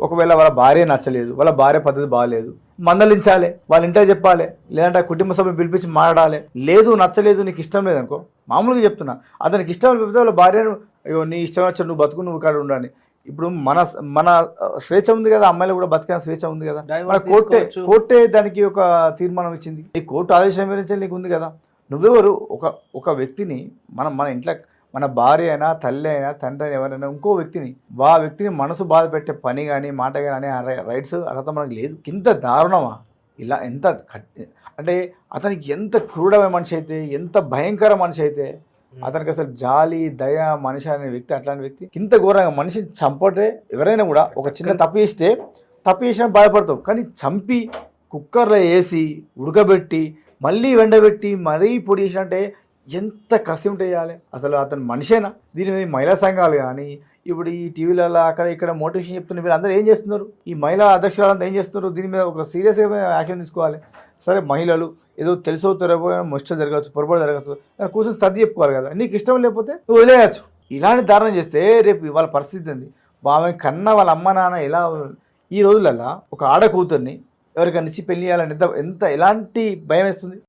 ఒకవేళ వాళ్ళ భార్య నచ్చలేదు, వాళ్ళ భార్య పద్ధతి బాగాలేదు, మందలించాలి, వాళ్ళ ఇంట్లో చెప్పాలి, లేదంటే కుటుంబ సభ్యులు పిలిపించి మాట్లాడాలి. లేదు నచ్చలేదు నీకు ఇష్టం లేదనుకో, మామూలుగా చెప్తున్నా, అతనికి ఇష్టం లేకపోతే వాళ్ళ భార్యను అయ్యో నీ ఇష్టం వచ్చి నువ్వు బతుకు, నువ్వు ఇక్కడ ఉండాలి. ఇప్పుడు మన మన స్వేచ్ఛ ఉంది కదా, అమ్మాయిలు కూడా బతికిన స్వేచ్ఛ ఉంది కదా. మన కోర్టే దానికి ఒక తీర్మానం ఇచ్చింది. ఈ కోర్టు ఆదేశం వివరించాలి నీకు ఉంది కదా. నువ్వెవరు ఒక వ్యక్తిని మన ఇంట్లో మన భార్య అయినా, తల్లి అయినా, తండ్రి అయినా, ఎవరైనా ఇంకో వ్యక్తిని వ్యక్తిని మనసు బాధ పెట్టే పని కానీ, మాట కానీ అనే రైట్స్ అర్హత మనకు లేదు. ఇంత దారుణమా? ఇలా ఎంత అంటే అతనికి ఎంత క్రూరమైన మనిషి అయితే, ఎంత భయంకర మనిషి అయితే, అతనికి అసలు జాలి, దయ, మనిషి అనే వ్యక్తి, అట్లాంటి వ్యక్తి ఇంత ఘోరంగా మనిషిని చంపటే. ఎవరైనా కూడా ఒక చిన్న తప్పు చేసినా బాధపడతావు, కానీ చంపి కుక్కర్లో వేసి ఉడకబెట్టి మళ్ళీ ఎండబెట్టి మరీ పొడి చేసినట్టే ఎంత కసి ఉంటేయాలి అసలు. అతను మనిషేనా? దీని మీద మహిళా సంఘాలు కానీ, ఇప్పుడు ఈ టీవీలలో అక్కడ ఇక్కడ మోటివేషన్ చెప్తున్న వీళ్ళు అందరూ ఏం చేస్తున్నారు? ఈ మహిళా అధ్యక్షులంతా ఏం చేస్తున్నారు? దీని మీద ఒక సీరియస్గా యాక్షన్ తీసుకోవాలి. సరే మహిళలు ఏదో తెలుసో తెరవో ముష్ట జరగచ్చు, పొరపాటు జరగచ్చు, కూర్చొని సర్ది చెప్పుకోవాలి కదా. నీకు ఇష్టం లేకపోతే నువ్వు వదిలేయచ్చు. ఇలాంటి దారుణం చేస్తే రేపు వాళ్ళ పరిస్థితి ఏంది? ఆమె కన్నా వాళ్ళ అమ్మ నాన్న ఎలా ఈ రోజులలో ఒక ఆడ కూతుర్ని ఎవరికైనా ఇచ్చి పెళ్లి చేయాలని ఎలాంటి భయం వేస్తుంది?